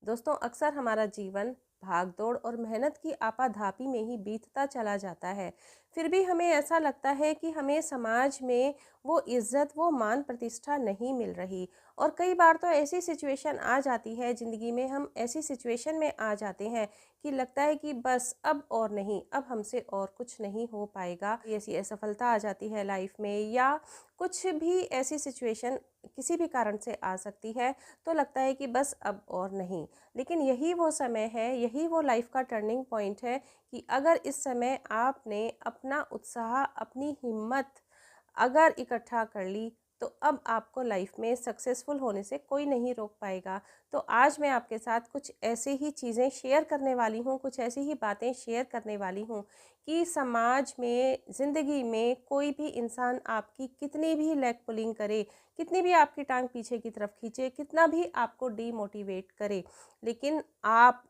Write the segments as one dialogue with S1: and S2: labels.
S1: दोस्तों, अक्सर हमारा जीवन भाग-दौड़ और मेहनत की आपाधापी में ही बीतता चला जाता है। फिर भी हमें ऐसा लगता है कि हमें समाज में वो इज़्ज़त, वो मान-प्रतिष्ठा नहीं मिल रही। और कई बार तो ऐसी सिचुएशन आ जाती है ज़िंदगी में, हम ऐसी सिचुएशन में आ जाते हैं कि लगता है कि बस अब और नहीं, अब हमसे और कुछ नहीं हो पाएगा। ऐसी असफलता आ जाती है लाइफ में, या कुछ भी ऐसी सिचुएशन किसी भी कारण से आ सकती है, तो लगता है कि बस अब और नहीं। लेकिन यही वो समय है, यही वो लाइफ का टर्निंग पॉइंट है कि अगर इस समय आपने अपना उत्साह, अपनी हिम्मत अगर इकट्ठा कर ली, तो अब आपको लाइफ में सक्सेसफुल होने से कोई नहीं रोक पाएगा। तो आज मैं आपके साथ कुछ ऐसे ही चीज़ें शेयर करने वाली हूँ, कुछ ऐसी ही बातें शेयर करने वाली हूँ कि समाज में, ज़िंदगी में कोई भी इंसान आपकी कितनी भी लेग पुलिंग करे, कितनी भी आपकी टांग पीछे की तरफ खींचे, कितना भी आपको डीमोटिवेट करे, लेकिन आप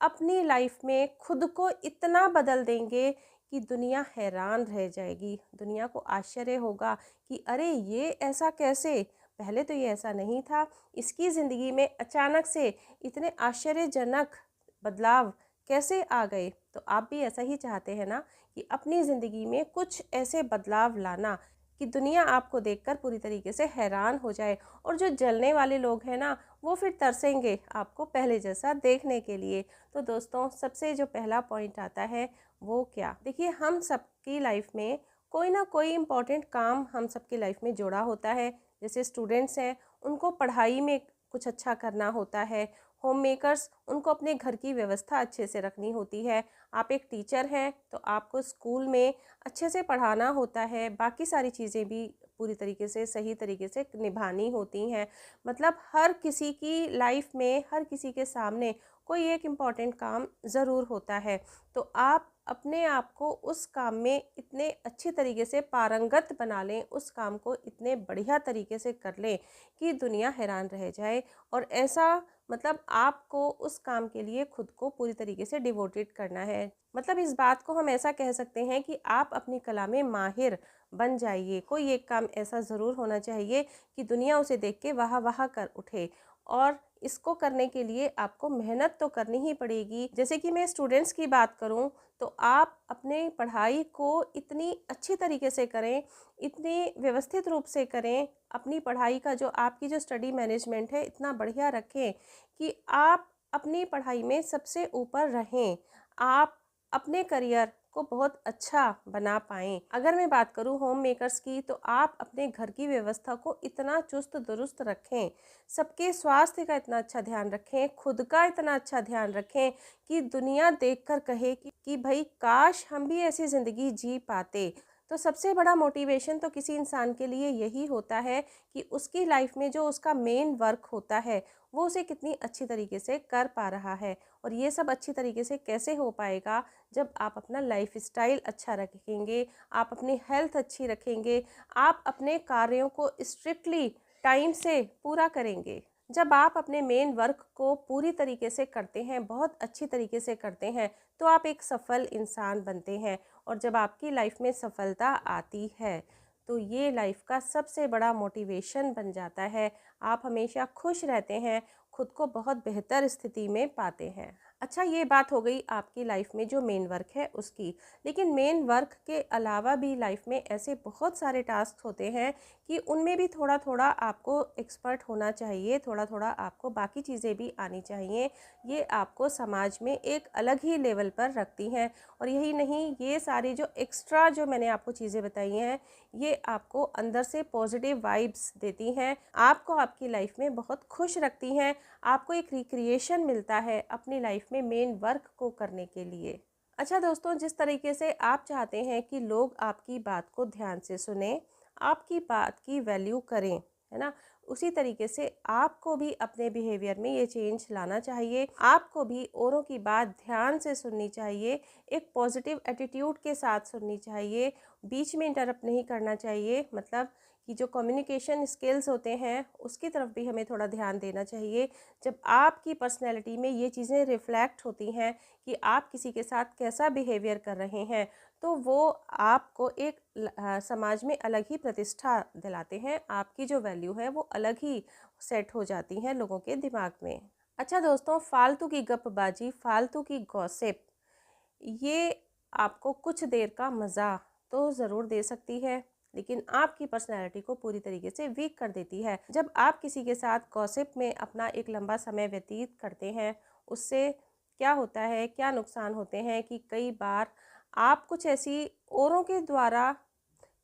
S1: अपनी लाइफ में खुद को इतना बदल देंगे कि दुनिया हैरान रह जाएगी। दुनिया को आश्चर्य होगा कि अरे ये ऐसा कैसे? पहले तो ये ऐसा नहीं था। इसकी ज़िंदगी में अचानक से इतने आश्चर्यजनक बदलाव कैसे आ गए? तो आप भी ऐसा ही चाहते हैं ना कि अपनी ज़िंदगी में कुछ ऐसे बदलाव लाना कि दुनिया आपको देखकर पूरी तरीके से हैरान हो जाए, और जो जलने वाले लोग हैं ना, वो फिर तरसेंगे आपको पहले जैसा देखने के लिए। तो दोस्तों, सबसे जो पहला पॉइंट आता है वो क्या? देखिए, हम सबकी लाइफ में कोई ना कोई इम्पोर्टेंट काम हम सबकी लाइफ में जुड़ा होता है। जैसे स्टूडेंट्स हैं, उनको पढ़ाई में कुछ अच्छा करना होता है। होम मेकर्स, उनको अपने घर की व्यवस्था अच्छे से रखनी होती है। आप एक टीचर हैं तो आपको स्कूल में अच्छे से पढ़ाना होता है, बाकी सारी चीज़ें भी पूरी तरीके से सही तरीके से निभानी होती हैं। मतलब हर किसी की लाइफ में, हर किसी के सामने कोई एक इम्पॉर्टेंट काम ज़रूर होता है। तो आप अपने आप को उस काम में इतने अच्छी तरीके से पारंगत बना लें, उस काम को इतने बढ़िया तरीके से कर लें कि दुनिया हैरान रह जाए। और ऐसा मतलब आपको उस काम के लिए खुद को पूरी तरीके से डिवोटेड करना है। मतलब इस बात को हम ऐसा कह सकते हैं कि आप अपनी कला में माहिर बन जाइए। कोई एक काम ऐसा ज़रूर होना चाहिए कि दुनिया उसे देख के वाह वाह कर उठे। और इसको करने के लिए आपको मेहनत तो करनी ही पड़ेगी। जैसे कि मैं स्टूडेंट्स की बात करूं, तो आप अपने पढ़ाई को इतनी अच्छी तरीके से करें, इतनी व्यवस्थित रूप से करें, अपनी पढ़ाई का जो आपकी जो स्टडी मैनेजमेंट है इतना बढ़िया रखें कि आप अपनी पढ़ाई में सबसे ऊपर रहें। आप अपने करियर को बहुत अच्छा बना पाएँ। अगर मैं बात करूँ होम मेकर्स की, तो आप अपने घर की व्यवस्था को इतना चुस्त दुरुस्त रखें, सबके स्वास्थ्य का इतना अच्छा ध्यान रखें, खुद का इतना अच्छा ध्यान रखें कि दुनिया देखकर कहे कि भई काश हम भी ऐसी ज़िंदगी जी पाते। तो सबसे बड़ा मोटिवेशन तो किसी इंसान के लिए यही होता है कि उसकी लाइफ में जो उसका मेन वर्क होता है, वो उसे कितनी अच्छी तरीके से कर पा रहा है। और ये सब अच्छी तरीके से कैसे हो पाएगा? जब आप अपना लाइफस्टाइल अच्छा रखेंगे, आप अपनी हेल्थ अच्छी रखेंगे, आप अपने कार्यों को स्ट्रिक्टली टाइम से पूरा करेंगे। जब आप अपने मेन वर्क को पूरी तरीके से करते हैं, बहुत अच्छी तरीके से करते हैं, तो आप एक सफल इंसान बनते हैं। और जब आपकी लाइफ में सफलता आती है, तो ये लाइफ का सबसे बड़ा मोटिवेशन बन जाता है। आप हमेशा खुश रहते हैं, खुद को बहुत बेहतर स्थिति में पाते हैं। अच्छा, ये बात हो गई आपकी लाइफ में जो मेन वर्क है उसकी। लेकिन मेन वर्क के अलावा भी लाइफ में ऐसे बहुत सारे टास्क होते हैं कि उनमें भी थोड़ा थोड़ा आपको एक्सपर्ट होना चाहिए, थोड़ा थोड़ा आपको बाकी चीज़ें भी आनी चाहिए। ये आपको समाज में एक अलग ही लेवल पर रखती हैं। और यही नहीं, ये सारी जो एक्स्ट्रा जो मैंने आपको चीज़ें बताई हैं, ये आपको अंदर से पॉजिटिव वाइब्स देती हैं, आपको आपकी लाइफ में बहुत खुश रखती हैं। आपको एक रिक्रिएशन मिलता है अपनी लाइफ में मेन वर्क को करने के लिए। अच्छा दोस्तों, जिस तरीके से आप चाहते हैं कि लोग आपकी बात को ध्यान से सुने, आपकी बात की वैल्यू करें, है ना, उसी तरीके से आपको भी अपने बिहेवियर में ये चेंज लाना चाहिए। आपको भी औरों की बात ध्यान से सुननी चाहिए, एक पॉजिटिव एटीट्यूड के साथ सुननी चाहिए, बीच में इंटरप्ट नहीं करना चाहिए। मतलब कि जो कम्युनिकेशन स्किल्स होते हैं उसकी तरफ भी हमें थोड़ा ध्यान देना चाहिए। जब आपकी पर्सनैलिटी में ये चीज़ें रिफ्लेक्ट होती हैं कि आप किसी के साथ कैसा बिहेवियर कर रहे हैं, तो वो आपको एक समाज में अलग ही प्रतिष्ठा दिलाते हैं। आपकी जो वैल्यू है वो अलग ही सेट हो जाती है लोगों के दिमाग में। अच्छा दोस्तों, फालतू की गपबाजी, फालतू की गॉसिप, ये आपको कुछ देर का मज़ा तो ज़रूर दे सकती है, लेकिन आपकी पर्सनैलिटी को पूरी तरीके से वीक कर देती है। जब आप किसी के साथ गॉसिप में अपना एक लंबा समय व्यतीत करते हैं, उससे क्या होता है, क्या नुकसान होते हैं कि कई बार आप कुछ ऐसी औरों के द्वारा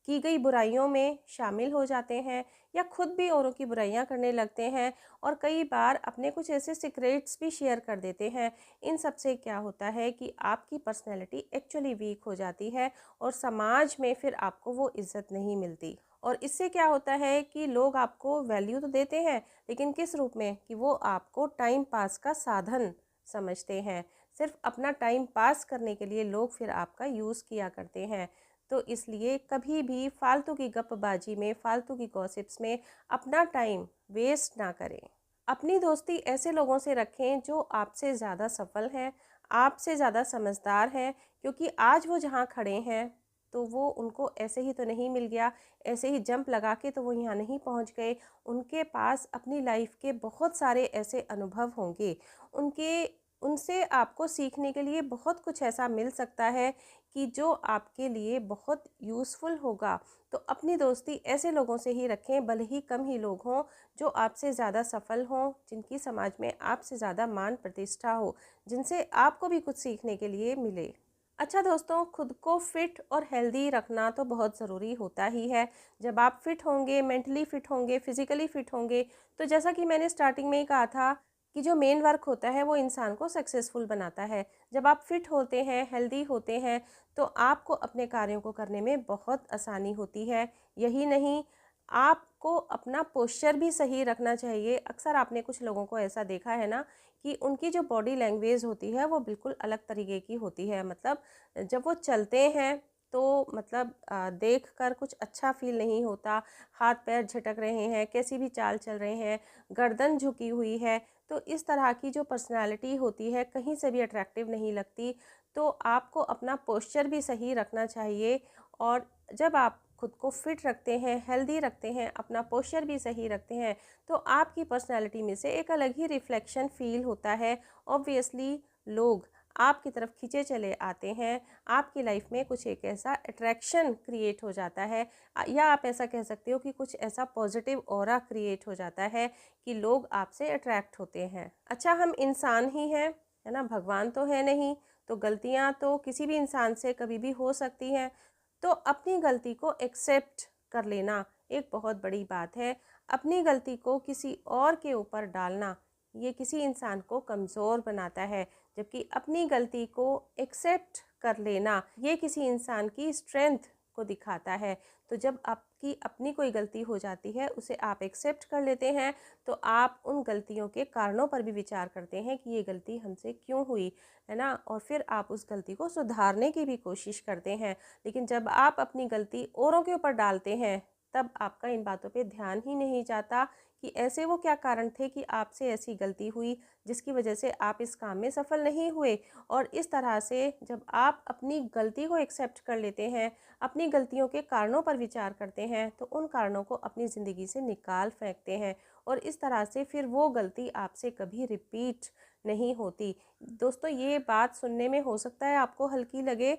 S1: की गई बुराइयों में शामिल हो जाते हैं, या खुद भी औरों की बुराइयां करने लगते हैं, और कई बार अपने कुछ ऐसे सीक्रेट्स भी शेयर कर देते हैं। इन सब से क्या होता है कि आपकी पर्सनैलिटी एक्चुअली वीक हो जाती है, और समाज में फिर आपको वो इज्जत नहीं मिलती। और इससे क्या होता है कि लोग आपको वैल्यू तो देते हैं, लेकिन किस रूप में, कि वो आपको टाइम पास का साधन समझते हैं। सिर्फ अपना टाइम पास करने के लिए लोग फिर आपका यूज़ किया करते हैं। तो इसलिए कभी भी फालतू की गपबाजी में, फालतू की गॉसिप्स में अपना टाइम वेस्ट ना करें। अपनी दोस्ती ऐसे लोगों से रखें जो आपसे ज़्यादा सफल हैं, आपसे ज़्यादा समझदार हैं, क्योंकि आज वो जहाँ खड़े हैं तो वो उनको ऐसे ही तो नहीं मिल गया, ऐसे ही जंप लगा के तो वो यहाँ नहीं पहुँच गए। उनके पास अपनी लाइफ के बहुत सारे ऐसे अनुभव होंगे, उनके उनसे आपको सीखने के लिए बहुत कुछ ऐसा मिल सकता है कि जो आपके लिए बहुत यूज़फुल होगा। तो अपनी दोस्ती ऐसे लोगों से ही रखें, भले ही कम ही लोग हों, जो आपसे ज़्यादा सफल हों, जिनकी समाज में आपसे ज़्यादा मान प्रतिष्ठा हो, जिनसे आपको भी कुछ सीखने के लिए मिले। अच्छा दोस्तों, खुद को फिट और हेल्दी रखना तो बहुत ज़रूरी होता ही है। जब आप फिट होंगे, मेंटली फिट होंगे, फिजिकली फिट होंगे, तो जैसा कि मैंने स्टार्टिंग में ही कहा था कि जो मेन वर्क होता है वो इंसान को सक्सेसफुल बनाता है। जब आप फिट होते हैं, हेल्दी होते हैं, तो आपको अपने कार्यों को करने में बहुत आसानी होती है। यही नहीं, आपको अपना पोस्चर भी सही रखना चाहिए। अक्सर आपने कुछ लोगों को ऐसा देखा है ना, कि उनकी जो बॉडी लैंग्वेज होती है वो बिल्कुल अलग तरीके की होती है। मतलब जब वो चलते हैं तो मतलब देख कर कुछ अच्छा फील नहीं होता। हाथ पैर झटक रहे हैं, कैसी भी चाल चल रहे हैं, गर्दन झुकी हुई है, तो इस तरह की जो पर्सनालिटी होती है कहीं से भी अट्रैक्टिव नहीं लगती। तो आपको अपना पोस्चर भी सही रखना चाहिए, और जब आप खुद को फिट रखते हैं, हेल्दी रखते हैं, अपना पोस्चर भी सही रखते हैं, तो आपकी पर्सनैलिटी में से एक अलग ही रिफ्लेक्शन फील होता है। ऑब्वियसली लोग आपकी तरफ खींचे चले आते हैं, आपकी लाइफ में कुछ एक ऐसा अट्रैक्शन क्रिएट हो जाता है, या आप ऐसा कह सकते हो कि कुछ ऐसा पॉजिटिव ऑरा क्रिएट हो जाता है कि लोग आपसे अट्रैक्ट होते हैं। अच्छा, हम इंसान ही हैं, है ना, भगवान तो है नहीं, तो गलतियां तो किसी भी इंसान से कभी भी हो सकती हैं। तो अपनी गलती को एक्सेप्ट कर लेना एक बहुत बड़ी बात है। अपनी गलती को किसी और के ऊपर डालना, ये किसी इंसान को कमज़ोर बनाता है, जबकि अपनी गलती को एक्सेप्ट कर लेना ये किसी इंसान की स्ट्रेंथ को दिखाता है। तो जब आपकी अपनी कोई गलती हो जाती है, उसे आप एक्सेप्ट कर लेते हैं, तो आप उन गलतियों के कारणों पर भी विचार करते हैं कि ये गलती हमसे क्यों हुई, है ना, और फिर आप उस गलती को सुधारने की भी कोशिश करते हैं। लेकिन जब आप अपनी गलती औरों के ऊपर डालते हैं, तब आपका इन बातों पे ध्यान ही नहीं जाता कि ऐसे वो क्या कारण थे कि आपसे ऐसी गलती हुई जिसकी वजह से आप इस काम में सफल नहीं हुए। और इस तरह से जब आप अपनी गलती को एक्सेप्ट कर लेते हैं, अपनी गलतियों के कारणों पर विचार करते हैं, तो उन कारणों को अपनी ज़िंदगी से निकाल फेंकते हैं, और इस तरह से फिर वो गलती आपसे कभी रिपीट नहीं होती। दोस्तों, ये बात सुनने में हो सकता है आपको हल्की लगे,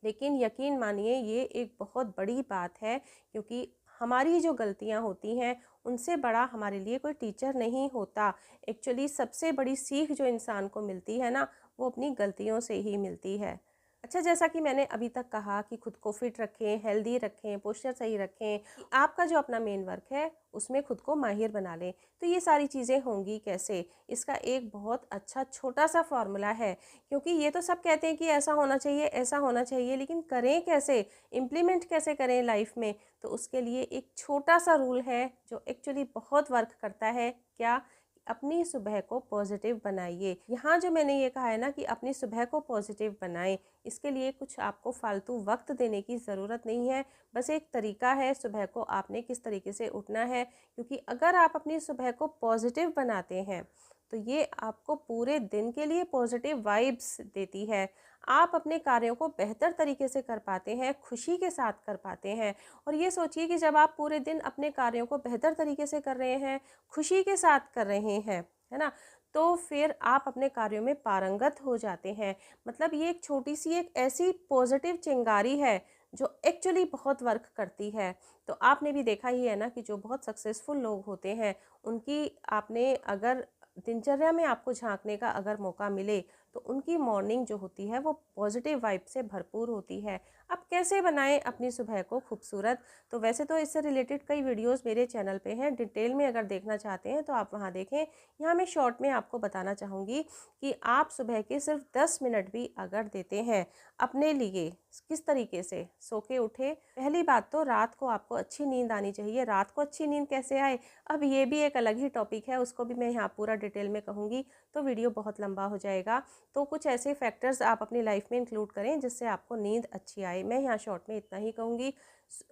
S1: लेकिन यकीन मानिए ये एक बहुत बड़ी बात है, क्योंकि हमारी जो गलतियां होती हैं उनसे बड़ा हमारे लिए कोई टीचर नहीं होता। एक्चुअली सबसे बड़ी सीख जो इंसान को मिलती है ना, वो अपनी गलतियों से ही मिलती है। अच्छा, जैसा कि मैंने अभी तक कहा कि खुद को फिट रखें, हेल्दी रखें, पोस्चर सही रखें, कि आपका जो अपना मेन वर्क है उसमें खुद को माहिर बना लें। तो ये सारी चीज़ें होंगी कैसे? इसका एक बहुत अच्छा छोटा सा फॉर्मूला है, क्योंकि ये तो सब कहते हैं कि ऐसा होना चाहिए, ऐसा होना चाहिए, लेकिन करें कैसे, इम्प्लीमेंट कैसे करें लाइफ में? तो उसके लिए एक छोटा सा रूल है जो एक्चुअली बहुत वर्क करता है। क्या? अपनी सुबह को पॉजिटिव बनाइए। यहाँ जो मैंने ये कहा है ना कि अपनी सुबह को पॉजिटिव बनाएं, इसके लिए कुछ आपको फालतू वक्त देने की ज़रूरत नहीं है। बस एक तरीका है, सुबह को आपने किस तरीके से उठना है, क्योंकि अगर आप अपनी सुबह को पॉजिटिव बनाते हैं तो ये आपको पूरे दिन के लिए पॉजिटिव वाइब्स देती है। आप अपने कार्यों को बेहतर तरीके से कर पाते हैं, खुशी के साथ कर पाते हैं। और ये सोचिए कि जब आप पूरे दिन अपने कार्यों को बेहतर तरीके से कर रहे हैं, खुशी के साथ कर रहे हैं, है ना, तो फिर आप अपने कार्यों में पारंगत हो जाते हैं। मतलब ये एक छोटी सी एक ऐसी पॉजिटिव चिंगारी है जो एक्चुअली बहुत वर्क करती है। तो आपने भी देखा ही है ना कि जो बहुत सक्सेसफुल लोग होते हैं, उनकी आपने अगर दिनचर्या में आपको झांकने का अगर मौका मिले, तो उनकी मॉर्निंग जो होती है वो पॉजिटिव वाइब से भरपूर होती है। अब कैसे बनाएं अपनी सुबह को खूबसूरत? तो वैसे तो इससे रिलेटेड कई वीडियोस मेरे चैनल पे हैं, डिटेल में अगर देखना चाहते हैं तो आप वहां देखें। यहाँ मैं शॉर्ट में आपको बताना चाहूँगी कि आप सुबह के सिर्फ 10 मिनट भी अगर देते हैं अपने लिए, किस तरीके से सो के उठे। पहली बात तो रात को आपको अच्छी नींद आनी चाहिए। रात को अच्छी नींद कैसे आए, अब ये भी एक अलग ही टॉपिक है, उसको भी मैं यहाँ पूरा डिटेल में कहूँगी तो वीडियो बहुत लंबा हो जाएगा। तो कुछ ऐसे फैक्टर्स आप अपनी लाइफ में इंक्लूड करें जिससे आपको नींद अच्छी आए। मैं यहाँ शॉर्ट में इतना ही कहूँगी,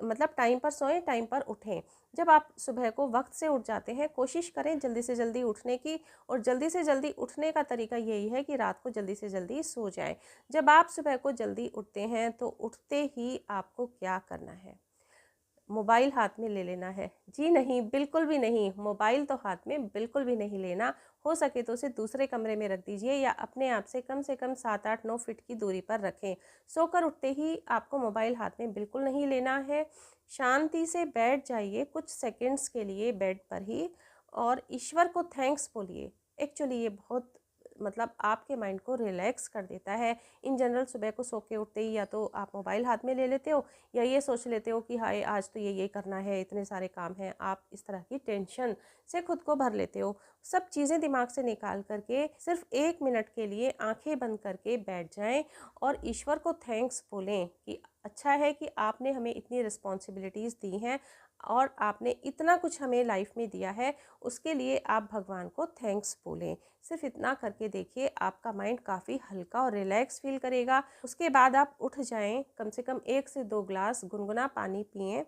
S1: मतलब टाइम पर सोएं, टाइम पर उठें। जब आप सुबह को वक्त से उठ जाते हैं, कोशिश करें जल्दी से जल्दी उठने की, और जल्दी से जल्दी उठने का तरीका यही है कि रात को जल्दी से जल्दी सो जाएं। जब आप सुबह को जल्दी उठते हैं तो उठते ही आपको क्या करना है? मोबाइल हाथ में ले लेना है? जी नहीं, बिल्कुल भी नहीं। मोबाइल तो हाथ में बिल्कुल भी नहीं लेना। हो सके तो उसे दूसरे कमरे में रख दीजिए या अपने आप से कम 7-8-9 फीट की दूरी पर रखें। सोकर उठते ही आपको मोबाइल हाथ में बिल्कुल नहीं लेना है। शांति से बैठ जाइए कुछ सेकंड्स के लिए बेड पर ही, और ईश्वर को थैंक्स बोलिए। एक्चुअली ये बहुत, मतलब आपके माइंड को रिलैक्स कर देता है। इन जनरल सुबह को सो के उठते ही या तो आप मोबाइल हाथ में ले लेते हो, या ये सोच लेते हो कि हाय आज तो ये करना है, इतने सारे काम हैं। आप इस तरह की टेंशन से खुद को भर लेते हो। सब चीज़ें दिमाग से निकाल करके सिर्फ 1 मिनट के लिए आंखें बंद करके बैठ जाएं और ईश्वर को थैंक्स बोलें कि अच्छा है कि आपने हमें इतनी रिस्पॉन्सिबिलिटीज़ दी हैं और आपने इतना कुछ हमें लाइफ में दिया है, उसके लिए आप भगवान को थैंक्स बोलें। सिर्फ इतना करके देखिए, आपका माइंड काफ़ी हल्का और रिलैक्स फील करेगा। उसके बाद आप उठ जाएं, कम से कम 1 से 2 ग्लास गुनगुना पानी पिएं,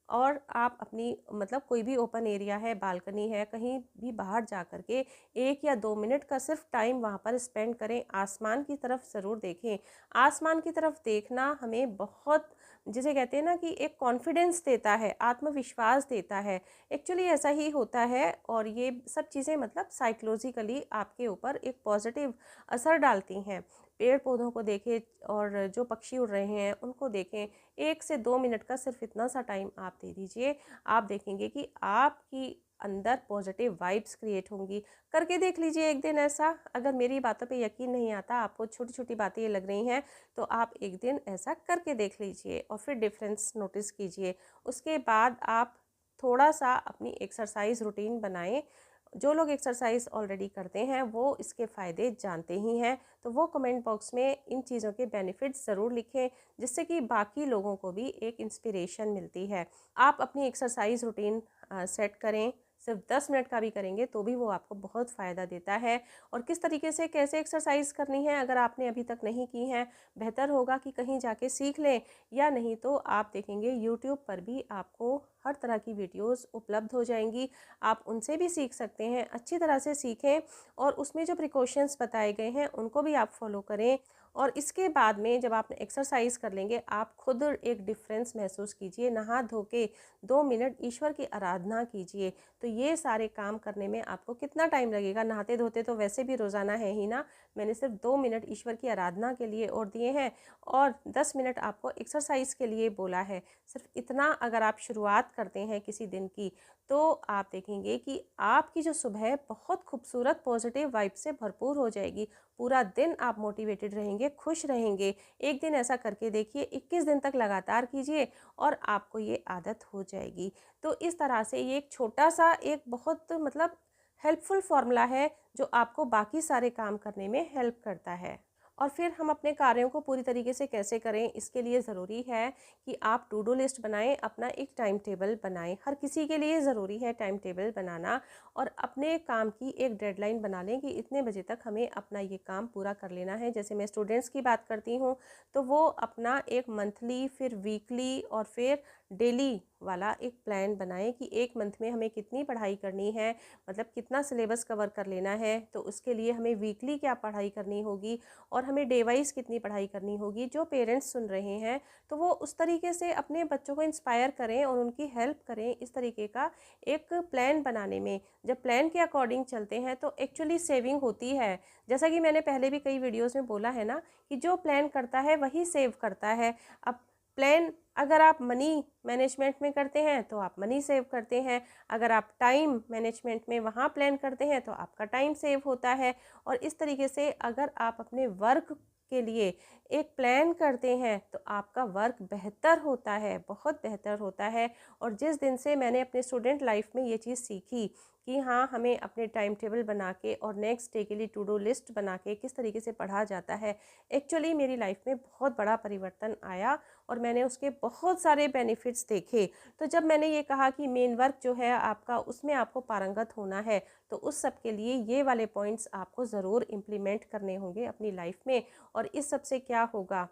S1: और आप अपनी, मतलब कोई भी ओपन एरिया है, बालकनी है, कहीं भी बाहर जा कर के 1 या 2 मिनट का सिर्फ टाइम वहाँ पर स्पेंड करें। आसमान की तरफ ज़रूर देखें। आसमान की तरफ देखना हमें बहुत, जिसे कहते हैं ना कि एक कॉन्फिडेंस देता है, आत्मविश्वास देता है। एक्चुअली ऐसा ही होता है, और ये सब चीज़ें मतलब साइकोलॉजिकली आपके ऊपर एक पॉजिटिव असर डालती हैं। पेड़ पौधों को देखें और जो पक्षी उड़ रहे हैं उनको देखें। 1 से 2 मिनट का सिर्फ इतना सा टाइम आप दे दीजिए, आप देखेंगे कि आपकी अंदर पॉजिटिव वाइब्स क्रिएट होंगी। करके देख लीजिए एक दिन ऐसा। अगर मेरी बातों पे यकीन नहीं आता, आपको छोटी छोटी बातें ये लग रही हैं, तो आप एक दिन ऐसा करके देख लीजिए और फिर डिफरेंस नोटिस कीजिए। उसके बाद आप थोड़ा सा अपनी एक्सरसाइज रूटीन बनाएं। जो लोग एक्सरसाइज ऑलरेडी करते हैं वो इसके फ़ायदे जानते ही हैं, तो वो कमेंट बॉक्स में इन चीज़ों के बेनिफिट्स ज़रूर लिखें, जिससे कि बाकी लोगों को भी एक इंस्पिरेशन मिलती है। आप अपनी एक्सरसाइज रूटीन सेट करें। सिर्फ 10 मिनट का भी करेंगे तो भी वो आपको बहुत फ़ायदा देता है। और किस तरीके से कैसे एक्सरसाइज करनी है, अगर आपने अभी तक नहीं की है, बेहतर होगा कि कहीं जाके सीख लें, या नहीं तो आप देखेंगे यूट्यूब पर भी आपको हर तरह की वीडियोस उपलब्ध हो जाएंगी। आप उनसे भी सीख सकते हैं। अच्छी तरह से सीखें और उसमें जो प्रिकॉशंस बताए गए हैं उनको भी आप फॉलो करें। और इसके बाद में जब आप एक्सरसाइज कर लेंगे, आप खुद एक डिफरेंस महसूस कीजिए। नहा धो के 2 मिनट ईश्वर की आराधना कीजिए। तो ये सारे काम करने में आपको कितना टाइम लगेगा? नहाते धोते तो वैसे भी रोज़ाना है ही ना। मैंने सिर्फ 2 मिनट ईश्वर की आराधना के लिए और दिए हैं, और 10 मिनट आपको एक्सरसाइज के लिए बोला है। सिर्फ इतना अगर आप शुरुआत करते हैं किसी दिन की, तो आप देखेंगे कि आपकी जो सुबह बहुत खूबसूरत पॉजिटिव वाइब से भरपूर हो जाएगी। पूरा दिन आप मोटिवेटेड रहेंगे, खुश रहेंगे। एक दिन ऐसा करके देखिए, 21 दिन तक लगातार कीजिए और आपको ये आदत हो जाएगी। तो इस तरह से ये एक छोटा सा, एक बहुत मतलब हेल्पफुल फॉर्मूला है जो आपको बाकी सारे काम करने में हेल्प करता है। और फिर हम अपने कार्यों को पूरी तरीके से कैसे करें, इसके लिए ज़रूरी है कि आप टू डू लिस्ट बनाएं, अपना एक टाइम टेबल बनाएं। हर किसी के लिए ज़रूरी है टाइम टेबल बनाना, और अपने काम की एक डेडलाइन बना लें कि इतने बजे तक हमें अपना ये काम पूरा कर लेना है। जैसे मैं स्टूडेंट्स की बात करती हूँ, तो वो अपना एक मंथली, फिर वीकली और फिर डेली वाला एक प्लान बनाएं कि एक मंथ में हमें कितनी पढ़ाई करनी है, मतलब कितना सिलेबस कवर कर लेना है। तो उसके लिए हमें वीकली क्या पढ़ाई करनी होगी और हमें डे वाइज कितनी पढ़ाई करनी होगी। जो पेरेंट्स सुन रहे हैं तो वो उस तरीके से अपने बच्चों को इंस्पायर करें और उनकी हेल्प करें इस तरीके का एक प्लान बनाने में। जब प्लान के अकॉर्डिंग चलते हैं तो एक्चुअली सेविंग होती है। जैसा कि मैंने पहले भी कई वीडियोस में बोला है ना कि जो प्लान करता है वही सेव करता है। अब प्लान अगर आप मनी मैनेजमेंट में करते हैं तो आप मनी सेव करते हैं, अगर आप टाइम मैनेजमेंट में वहाँ प्लान करते हैं तो आपका टाइम सेव होता है। और इस तरीके से अगर आप अपने वर्क के लिए एक प्लान करते हैं तो आपका वर्क बेहतर होता है, बहुत बेहतर होता है। और जिस दिन से मैंने अपने स्टूडेंट लाइफ में ये चीज़ सीखी कि हाँ, हमें अपने टाइम टेबल बना के और नेक्स्ट डे के लिए टू डू लिस्ट बना के किस तरीके से पढ़ा जाता है, एक्चुअली मेरी लाइफ में बहुत बड़ा परिवर्तन आया और मैंने उसके बहुत सारे बेनिफिट्स देखे। तो जब मैंने ये कहा कि मेन वर्क जो है आपका, उसमें आपको पारंगत होना है, तो उस सब के लिए ये वाले पॉइंट्स आपको ज़रूर इम्प्लीमेंट करने होंगे अपनी लाइफ में। और इस सब से क्या होगा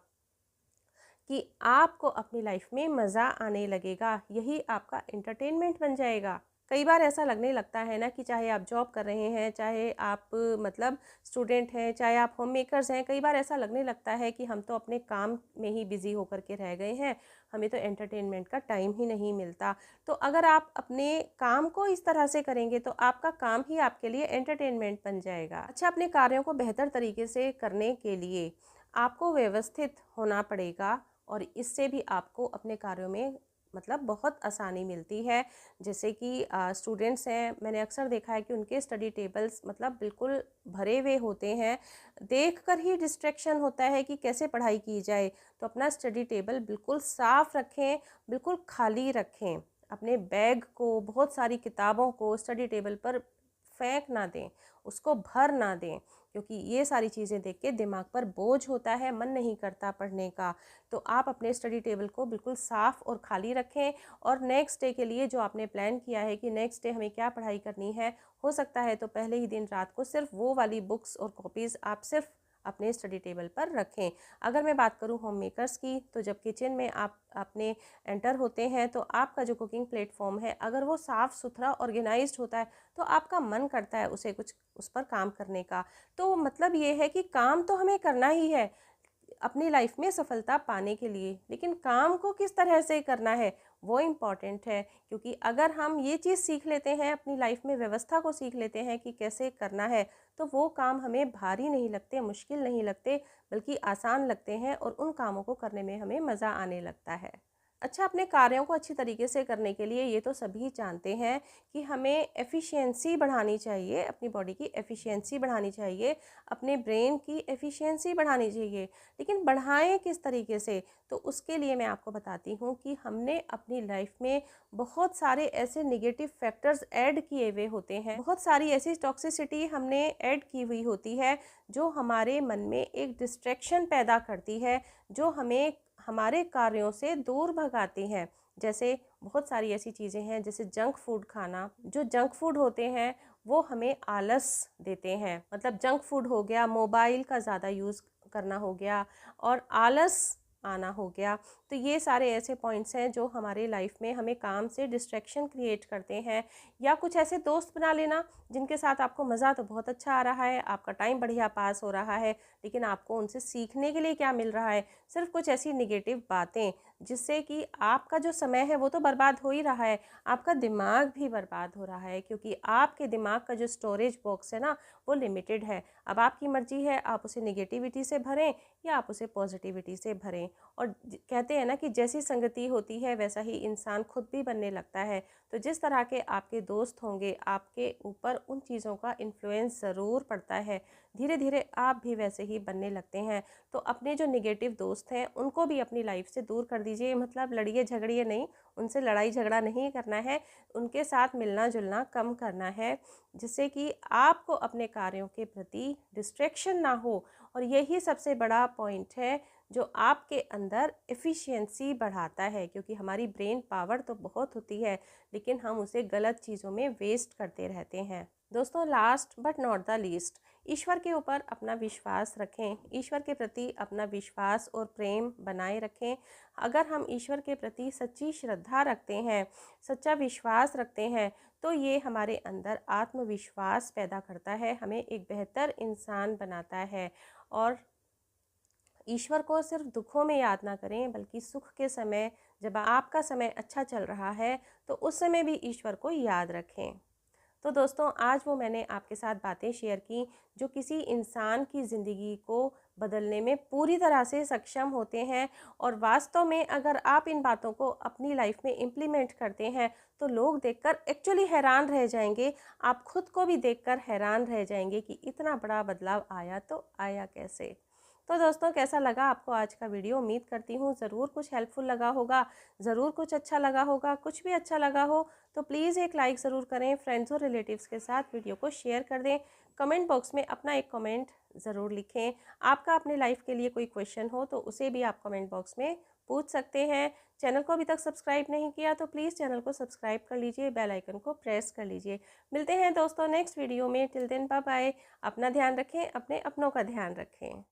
S1: कि आपको अपनी लाइफ में मज़ा आने लगेगा, यही आपका एंटरटेनमेंट बन जाएगा। कई बार ऐसा लगने लगता है ना कि चाहे आप जॉब कर रहे हैं, चाहे आप मतलब स्टूडेंट हैं, चाहे आप होम मेकर्स हैं, कई बार ऐसा लगने लगता है कि हम तो अपने काम में ही बिज़ी होकर के रह गए हैं, हमें तो एंटरटेनमेंट का टाइम ही नहीं मिलता। तो अगर आप अपने काम को इस तरह से करेंगे तो आपका काम ही आपके लिए एंटरटेनमेंट बन जाएगा। अच्छा, अपने कार्यों को बेहतर तरीके से करने के लिए आपको व्यवस्थित होना पड़ेगा और इससे भी आपको अपने कार्यों में मतलब बहुत आसानी मिलती है। जैसे कि स्टूडेंट्स हैं, मैंने अक्सर देखा है कि उनके स्टडी टेबल्स मतलब बिल्कुल भरे हुए होते हैं, देखकर ही डिस्ट्रैक्शन होता है कि कैसे पढ़ाई की जाए। तो अपना स्टडी टेबल बिल्कुल साफ रखें, बिल्कुल खाली रखें। अपने बैग को, बहुत सारी किताबों को स्टडी टेबल पर फेंक ना दें, उसको भर ना दें, क्योंकि ये सारी चीज़ें देख के दिमाग पर बोझ होता है, मन नहीं करता पढ़ने का। तो आप अपने स्टडी टेबल को बिल्कुल साफ़ और खाली रखें और नेक्स्ट डे के लिए जो आपने प्लान किया है कि नेक्स्ट डे हमें क्या पढ़ाई करनी है, हो सकता है तो पहले ही दिन रात को सिर्फ वो वाली बुक्स और कॉपीज़ आप सिर्फ अपने स्टडी टेबल पर रखें। अगर मैं बात करूं होम मेकर्स की, तो जब किचन में आप अपने एंटर होते हैं तो आपका जो कुकिंग प्लेटफॉर्म है अगर वो साफ़ सुथरा ऑर्गेनाइज्ड होता है तो आपका मन करता है उसे कुछ उस पर काम करने का। तो मतलब ये है कि काम तो हमें करना ही है अपनी लाइफ में सफलता पाने के लिए, लेकिन काम को किस तरह से करना है वो इम्पॉर्टेंट है। क्योंकि अगर हम ये चीज़ सीख लेते हैं, अपनी लाइफ में व्यवस्था को सीख लेते हैं कि कैसे करना है, तो वो काम हमें भारी नहीं लगते, मुश्किल नहीं लगते, बल्कि आसान लगते हैं और उन कामों को करने में हमें मज़ा आने लगता है। अच्छा, अपने कार्यों को अच्छी तरीके से करने के लिए ये तो सभी जानते हैं कि हमें एफिशिएंसी बढ़ानी चाहिए, अपनी बॉडी की एफिशिएंसी बढ़ानी चाहिए, अपने ब्रेन की एफिशिएंसी बढ़ानी चाहिए। लेकिन बढ़ाएं किस तरीके से, तो उसके लिए मैं आपको बताती हूँ कि हमने अपनी लाइफ में बहुत सारे ऐसे निगेटिव फैक्टर्स ऐड किए हुए होते हैं, बहुत सारी ऐसी टॉक्सिसिटी हमने ऐड की हुई होती है जो हमारे मन में एक डिस्ट्रैक्शन पैदा करती है, जो हमें हमारे कार्यों से दूर भगाती हैं। जैसे बहुत सारी ऐसी चीज़ें हैं, जैसे जंक फूड खाना। जो जंक फूड होते हैं वो हमें आलस देते हैं, मतलब जंक फूड हो गया, मोबाइल का ज़्यादा यूज़ करना हो गया और आलस आना हो गया। तो ये सारे ऐसे पॉइंट्स हैं जो हमारे लाइफ में हमें काम से डिस्ट्रैक्शन क्रिएट करते हैं। या कुछ ऐसे दोस्त बना लेना जिनके साथ आपको मज़ा तो बहुत अच्छा आ रहा है, आपका टाइम बढ़िया पास हो रहा है, लेकिन आपको उनसे सीखने के लिए क्या मिल रहा है, सिर्फ कुछ ऐसी निगेटिव बातें, जिससे कि आपका जो समय है वो तो बर्बाद हो ही रहा है, आपका दिमाग भी बर्बाद हो रहा है। क्योंकि आपके दिमाग का जो स्टोरेज बॉक्स है ना वो लिमिटेड है। अब आपकी मर्जी है, आप उसे निगेटिविटी से भरें या आप उसे पॉजिटिविटी से भरें। और कहते हैं ना कि जैसी संगति होती है वैसा ही इंसान खुद भी बनने लगता है। तो जिस तरह के आपके दोस्त होंगे, आपके ऊपर उन चीज़ों का इन्फ्लुएंस ज़रूर पड़ता है, धीरे धीरे आप भी वैसे ही बनने लगते हैं। तो अपने जो निगेटिव दोस्त हैं उनको भी अपनी लाइफ से दूर कर दीजिए, मतलब लड़िए झगड़िए नहीं, उनसे लड़ाई झगड़ा नहीं करना है, उनके साथ मिलना जुलना कम करना है, जिससे कि आपको अपने कार्यों के प्रति डिस्ट्रैक्शन ना हो। और यही सबसे बड़ा पॉइंट है जो आपके अंदर एफिशिएंसी बढ़ाता है, क्योंकि हमारी ब्रेन पावर तो बहुत होती है लेकिन हम उसे गलत चीज़ों में वेस्ट करते रहते हैं। दोस्तों, last but not the least, ईश्वर के ऊपर अपना विश्वास रखें, ईश्वर के प्रति अपना विश्वास और प्रेम बनाए रखें। अगर हम ईश्वर के प्रति सच्ची श्रद्धा रखते हैं, सच्चा विश्वास रखते हैं, तो ये हमारे अंदर आत्मविश्वास पैदा करता है, हमें एक बेहतर इंसान बनाता है। और ईश्वर को सिर्फ दुखों में याद ना करें, बल्कि सुख के समय, जब आपका समय अच्छा चल रहा है, तो उस समय भी ईश्वर को याद रखें। तो दोस्तों, आज वो मैंने आपके साथ बातें शेयर की जो किसी इंसान की ज़िंदगी को बदलने में पूरी तरह से सक्षम होते हैं। और वास्तव में अगर आप इन बातों को अपनी लाइफ में इम्प्लीमेंट करते हैं, तो लोग देखकर एक्चुअली हैरान रह जाएंगे। आप खुद को भी देखकर हैरान रह जाएंगे कि इतना बड़ा बदलाव आया तो आया कैसे। तो दोस्तों, कैसा लगा आपको आज का वीडियो? उम्मीद करती हूँ ज़रूर कुछ हेल्पफुल लगा होगा, ज़रूर कुछ अच्छा लगा होगा। कुछ भी अच्छा लगा हो तो प्लीज़ एक लाइक ज़रूर करें, फ्रेंड्स और रिलेटिव्स के साथ वीडियो को शेयर कर दें। कमेंट बॉक्स में अपना एक कमेंट ज़रूर लिखें। आपका अपने लाइफ के लिए कोई क्वेश्चन हो तो उसे भी आप कमेंट बॉक्स में पूछ सकते हैं। चैनल को अभी तक सब्सक्राइब नहीं किया तो प्लीज़ चैनल को सब्सक्राइब कर लीजिए, बेल आइकन को प्रेस कर लीजिए। मिलते हैं दोस्तों नेक्स्ट वीडियो में। Till then bye bye. अपना ध्यान रखें, अपने अपनों का ध्यान रखें।